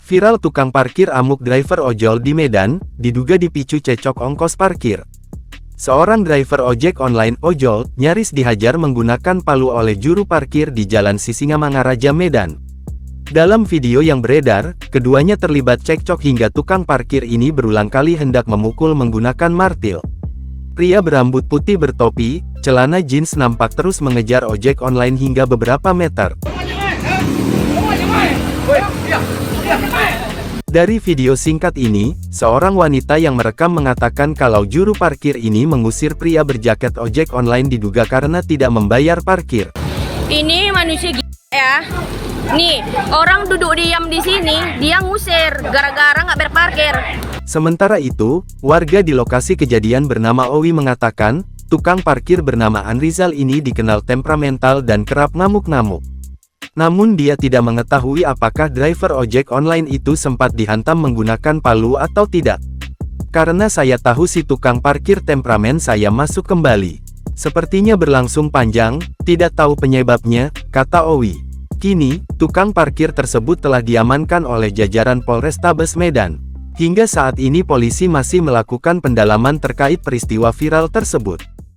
Viral tukang parkir amuk driver ojol di Medan, diduga dipicu cekcok ongkos parkir. Seorang driver ojek online ojol, nyaris dihajar menggunakan palu oleh juru parkir di Jalan Sisingamangaraja Medan. Dalam video yang beredar, keduanya terlibat cekcok hingga tukang parkir ini berulang kali hendak memukul menggunakan martil. Pria berambut putih bertopi, celana jeans nampak terus mengejar ojek online hingga beberapa meter. Dari video singkat ini, seorang wanita yang merekam mengatakan kalau juru parkir ini mengusir pria berjaket ojek online diduga karena tidak membayar parkir. Ini manusia ya. Nih, orang duduk diam di sini, dia ngusir gara-gara nggak berparkir. Sementara itu, warga di lokasi kejadian bernama Owi mengatakan, tukang parkir bernama Anrizal ini dikenal temperamental dan kerap ngamuk-ngamuk. Namun dia tidak mengetahui apakah driver ojek online itu sempat dihantam menggunakan palu atau tidak. Karena saya tahu si tukang parkir temperamen saya masuk kembali. Sepertinya berlangsung panjang, tidak tahu penyebabnya, kata Owi. Kini, tukang parkir tersebut telah diamankan oleh jajaran Polrestabes Medan. Hingga saat ini polisi masih melakukan pendalaman terkait peristiwa viral tersebut.